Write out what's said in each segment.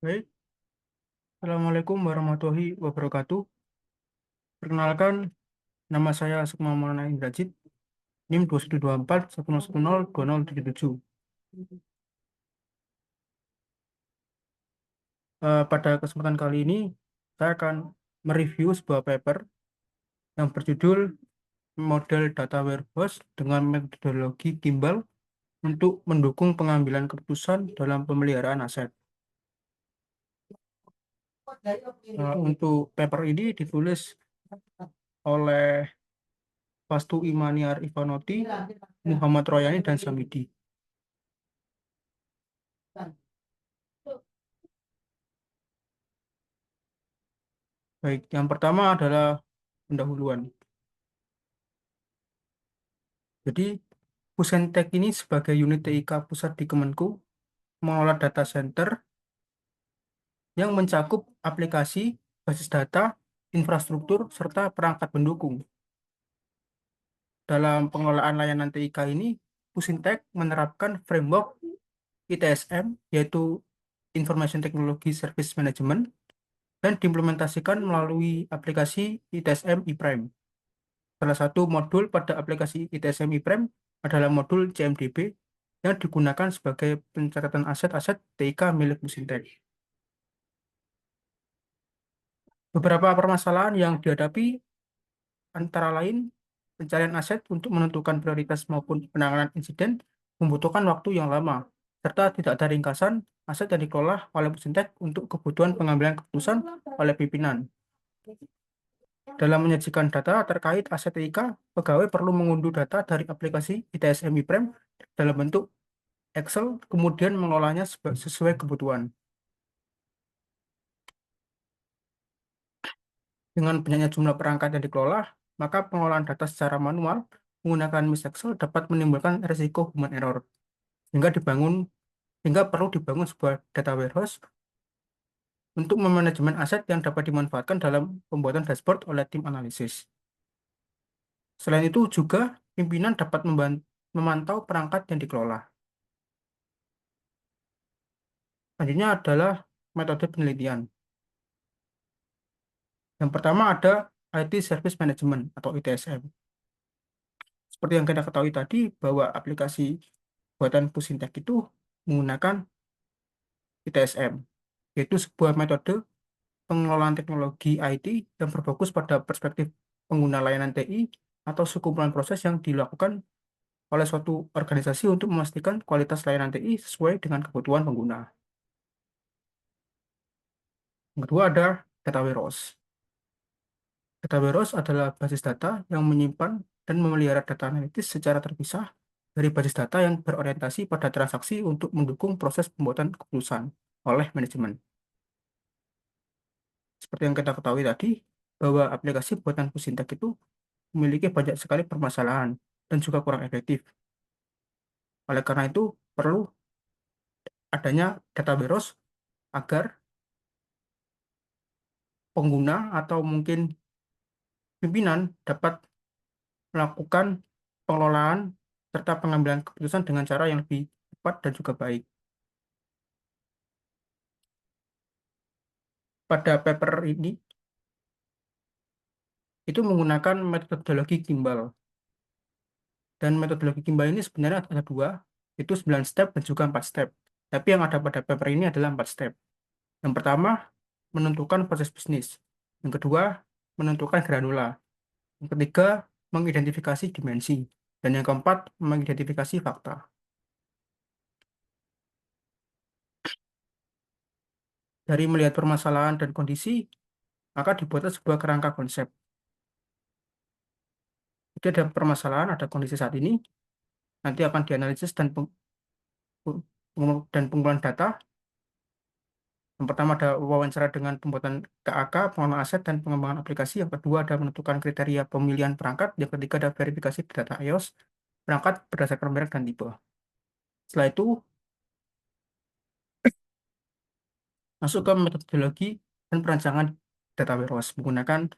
Baik, Assalamualaikum warahmatullahi wabarakatuh. Perkenalkan, nama saya Sukma Maulana Indrajit, NIM 2124 110 2077. Pada kesempatan kali ini, saya akan mereview sebuah paper yang berjudul Model Data Warehouse dengan Metodologi Kimball untuk mendukung pengambilan keputusan dalam pemeliharaan aset. Untuk paper ini ditulis oleh Fastu Imaniar Ivanoti, Muhammad Royani, dan Samidi. Baik, yang pertama adalah pendahuluan. Jadi, Pusentek ini sebagai unit TIK pusat di Kemenku mengelola data center yang mencakup aplikasi, basis data, infrastruktur, serta perangkat pendukung. Dalam pengelolaan layanan TIK ini, Pusentek menerapkan framework ITSM, yaitu Information Technology Service Management, dan diimplementasikan melalui aplikasi ITSM ePrime. Salah satu modul pada aplikasi ITSM ePrime adalah modul CMDB yang digunakan sebagai pencatatan aset-aset TIK milik Pusintek. Beberapa permasalahan yang dihadapi antara lain pencarian aset untuk menentukan prioritas maupun penanganan insiden membutuhkan waktu yang lama, serta tidak ada ringkasan aset yang dikelola oleh Pusintek untuk kebutuhan pengambilan keputusan oleh pimpinan. Dalam menyajikan data terkait aset TIK, pegawai perlu mengunduh data dari aplikasi ITSM ePrime dalam bentuk Excel, kemudian mengolahnya sesuai kebutuhan. Dengan banyaknya jumlah perangkat yang dikelola, maka pengolahan data secara manual menggunakan Miss Excel dapat menimbulkan risiko human error. Hingga perlu dibangun sebuah data warehouse untuk memanajemen aset yang dapat dimanfaatkan dalam pembuatan dashboard oleh tim analisis. Selain itu juga pimpinan dapat memantau perangkat yang dikelola. Selanjutnya adalah metode penelitian. Yang pertama ada IT Service Management atau ITSM. Seperti yang kita ketahui tadi, bahwa aplikasi buatan Pusintek itu menggunakan ITSM, yaitu sebuah metode pengelolaan teknologi IT yang berfokus pada perspektif pengguna layanan TI atau sekumpulan proses yang dilakukan oleh suatu organisasi untuk memastikan kualitas layanan TI sesuai dengan kebutuhan pengguna. Yang kedua ada data warehouse. Data warehouse adalah basis data yang menyimpan dan memelihara data analitis secara terpisah dari basis data yang berorientasi pada transaksi untuk mendukung proses pembuatan keputusan oleh manajemen. Seperti yang kita ketahui tadi, bahwa aplikasi buatan Pusintek itu memiliki banyak sekali permasalahan dan juga kurang efektif. Oleh karena itu, perlu adanya data warehouse agar pengguna atau mungkin pimpinan dapat melakukan pengelolaan serta pengambilan keputusan dengan cara yang lebih cepat dan juga baik. Pada paper ini, itu menggunakan metodologi Kimball. Dan metodologi Kimball ini sebenarnya ada dua, itu 9 step dan juga 4 step. Tapi yang ada pada paper ini adalah 4 step. Yang pertama, menentukan proses bisnis. Yang kedua, menentukan granula. Yang ketiga, mengidentifikasi dimensi. Dan yang keempat, mengidentifikasi fakta. Dari melihat permasalahan dan kondisi, maka dibuatlah sebuah kerangka konsep. Jadi ada permasalahan, ada kondisi saat ini, nanti akan dianalisis dan pengumpulan data. Yang pertama ada wawancara dengan pembuatan KAK, pengelolaan aset, dan pengembangan aplikasi. Yang kedua ada menentukan kriteria pemilihan perangkat. Yang ketiga ada verifikasi data iOS, perangkat berdasarkan merek dan tipe. Setelah itu, masuk ke metodologi dan perancangan data warehouse menggunakan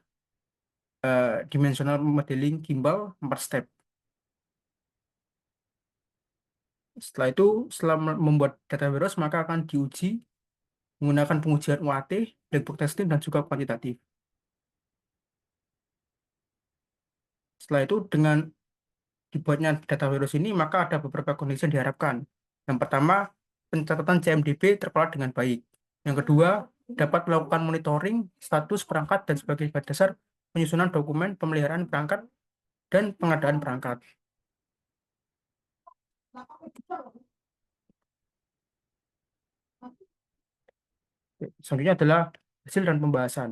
dimensional modeling Kimball 4 step. Setelah itu, setelah membuat data warehouse, maka akan diuji menggunakan pengujian UAT, black box testing, dan juga kuantitatif. Setelah itu, dengan dibuatnya data warehouse ini, maka ada beberapa kondisi yang diharapkan. Yang pertama, pencatatan CMDB terkelola dengan baik. Yang kedua, dapat melakukan monitoring status perangkat dan sebagai dasar penyusunan dokumen pemeliharaan perangkat dan pengadaan perangkat. Selanjutnya adalah hasil dan pembahasan.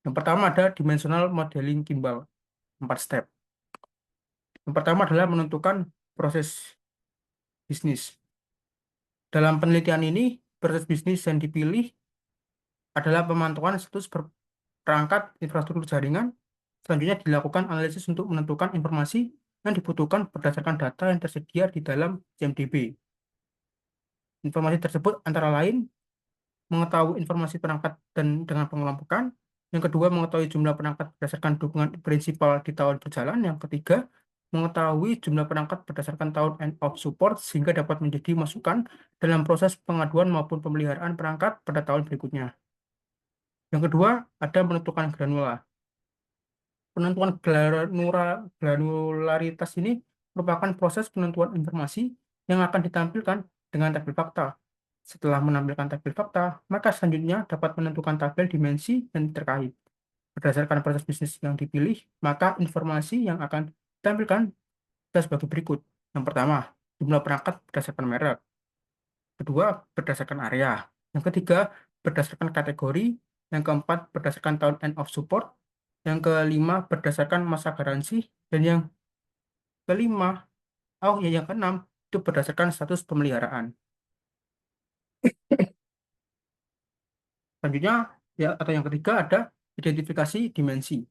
Yang pertama ada dimensional modeling Kimball, 4 step. Yang pertama adalah menentukan proses bisnis. Dalam penelitian ini, proses bisnis yang dipilih adalah pemantauan status perangkat infrastruktur jaringan. Selanjutnya dilakukan analisis untuk menentukan informasi yang dibutuhkan berdasarkan data yang tersedia di dalam CMDB. Informasi tersebut antara lain mengetahui informasi perangkat dan dengan pengelompokan. Yang kedua, mengetahui jumlah perangkat berdasarkan dukungan prinsipal di tahun berjalan. Yang ketiga, mengetahui jumlah perangkat berdasarkan tahun end of support sehingga dapat menjadi masukan dalam proses pengaduan maupun pemeliharaan perangkat pada tahun berikutnya. Yang kedua, ada menentukan granula. Penentuan granularitas ini merupakan proses penentuan informasi yang akan ditampilkan dengan tabel fakta. Setelah menampilkan tabel fakta, maka selanjutnya dapat menentukan tabel dimensi yang terkait. Berdasarkan proses bisnis yang dipilih, maka informasi yang akan ditampilkan adalah sebagai berikut. Yang pertama, jumlah perangkat berdasarkan merek. Kedua, berdasarkan area. Yang ketiga, berdasarkan kategori. Yang keempat, berdasarkan tahun end of support. Yang kelima, berdasarkan masa garansi. Dan yang kelima, yang keenam, itu berdasarkan status pemeliharaan. Selanjutnya, ya, atau yang ketiga ada identifikasi dimensi.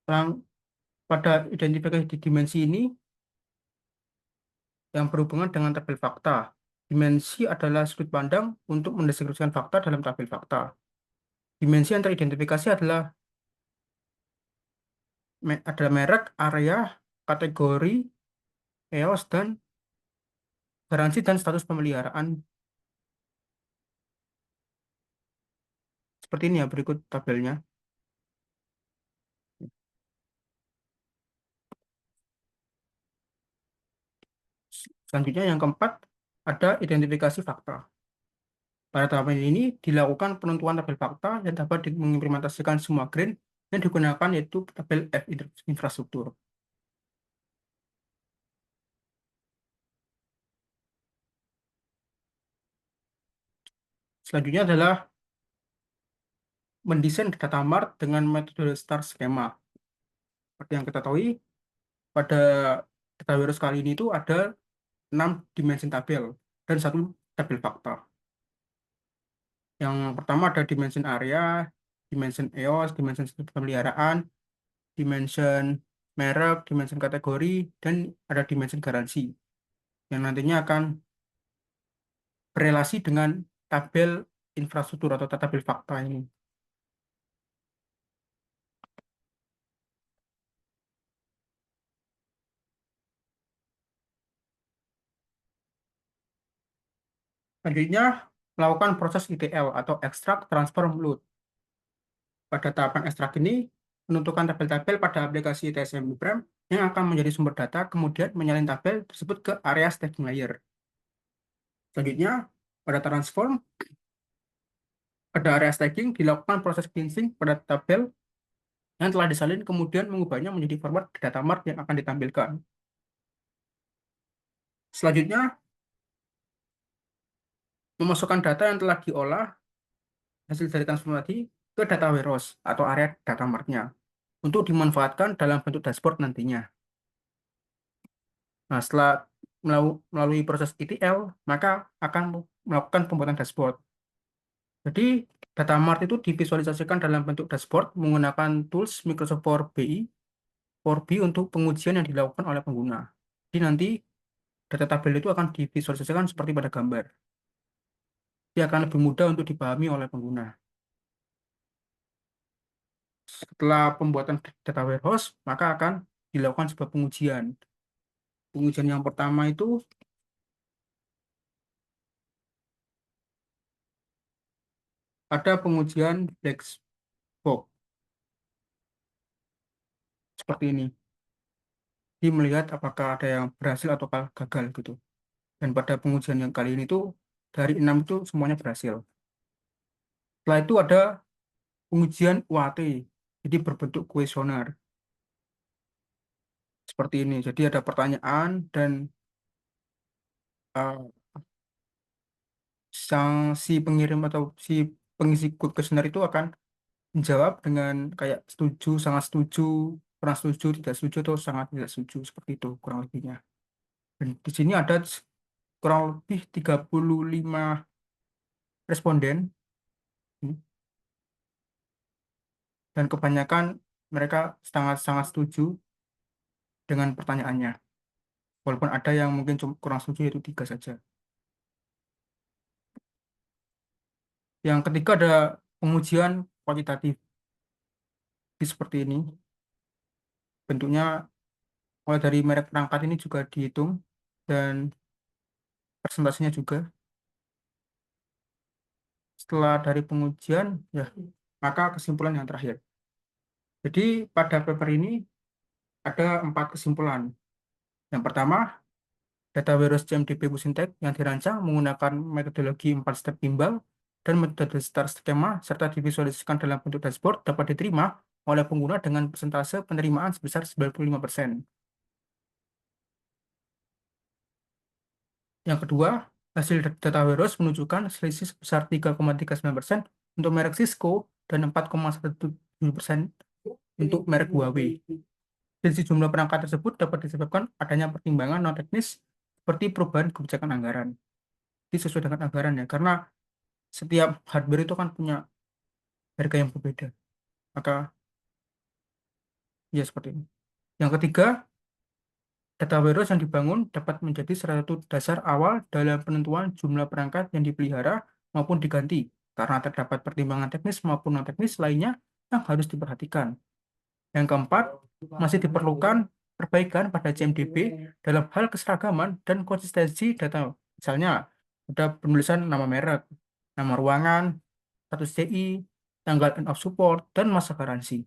Yang pada identifikasi dimensi ini yang berhubungan dengan tabel fakta. Dimensi adalah sudut pandang untuk mendeskripsikan fakta dalam tabel fakta. Dimensi yang teridentifikasi adalah merek, area, kategori, EOS, dan garansi dan status pemeliharaan. Seperti ini ya berikut tabelnya. Selanjutnya yang keempat ada identifikasi fakta. Pada tahapan ini dilakukan penentuan tabel fakta yang dapat mengimplementasikan semua grain yang digunakan yaitu tabel F infrastruktur. Selanjutnya adalah mendesain data mart dengan metode star schema. Seperti yang kita tahu, pada data warehouse kali ini itu ada 6 dimensi tabel dan satu tabel fakta. Yang pertama ada dimension area, dimension EOS, dimension pemeliharaan, dimension merek, dimension kategori, dan ada dimension garansi yang nantinya akan berelasi dengan tabel infrastruktur atau tabel fakta ini. Selanjutnya, melakukan proses ETL atau Extract Transform Load. Pada tahapan ekstrak ini, menentukan tabel-tabel pada aplikasi TSM Prime yang akan menjadi sumber data, kemudian menyalin tabel tersebut ke area staging layer. Selanjutnya, pada transform, pada area staging dilakukan proses cleansing pada tabel yang telah disalin, kemudian mengubahnya menjadi format data mart yang akan ditampilkan. Selanjutnya, memasukkan data yang telah diolah hasil dari transform tadi ke data warehouse atau area data martnya untuk dimanfaatkan dalam bentuk dashboard nantinya. Nah, setelah melalui proses ETL, maka akan melakukan pembuatan dashboard. Jadi, data mart itu divisualisasikan dalam bentuk dashboard menggunakan tools Microsoft Power BI, Power BI untuk pengujian yang dilakukan oleh pengguna. Jadi nanti data tabel itu akan divisualisasikan seperti pada gambar. Dia akan lebih mudah untuk dipahami oleh pengguna. Setelah pembuatan data warehouse, maka akan dilakukan sebuah pengujian. Pengujian yang pertama itu ada pengujian black box seperti ini. Dia melihat apakah ada yang berhasil atau gagal gitu. Dan pada pengujian yang kali ini tuh dari 6 itu semuanya berhasil. Setelah itu ada pengujian UAT, jadi berbentuk kuesioner seperti ini. Jadi ada pertanyaan dan eh, si pengirim atau si pengisi kuesioner itu akan menjawab dengan kayak setuju, sangat setuju, kurang setuju, tidak setuju, atau sangat tidak setuju seperti itu kurang lebihnya. Dan di sini ada kurang lebih 35 responden dan kebanyakan mereka sangat-sangat setuju dengan pertanyaannya. Walaupun ada yang mungkin cuma kurang setuju yaitu 3 saja. Yang ketiga ada pengujian kualitatif. Jadi seperti ini. Bentuknya mulai dari merek perangkat ini juga dihitung dan presentasinya juga. Setelah dari pengujian, ya maka kesimpulan yang terakhir. Jadi pada paper ini ada 4 kesimpulan. Yang pertama, data warehouse CMDB Busintek yang dirancang menggunakan metodologi 4 step timbal dan metode star skema serta divisualisasikan dalam bentuk dashboard dapat diterima oleh pengguna dengan persentase penerimaan sebesar 95%. Yang kedua, hasil data warehouse menunjukkan selisih sebesar 3,39% untuk merek Cisco dan 4,17% untuk merek Huawei. Dari jumlah perangkat tersebut dapat disebabkan adanya pertimbangan non teknis seperti perubahan kebijakan anggaran. Jadi sesuai dengan anggaran ya, karena setiap hardware itu kan punya harga yang berbeda. Maka ya seperti ini. Yang ketiga, data warehouse yang dibangun dapat menjadi salah satu dasar awal dalam penentuan jumlah perangkat yang dipelihara maupun diganti, karena terdapat pertimbangan teknis maupun non teknis lainnya yang harus diperhatikan. Yang keempat, masih diperlukan perbaikan pada CMDB dalam hal keseragaman dan konsistensi data. Misalnya, ada penulisan nama merek, nama ruangan, status CI, tanggal end of support, dan masa garansi.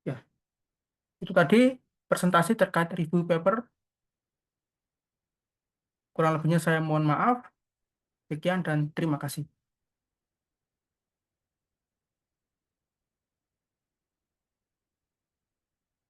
Ya, itu tadi presentasi terkait review paper. Kurang lebihnya saya mohon maaf. Sekian dan terima kasih.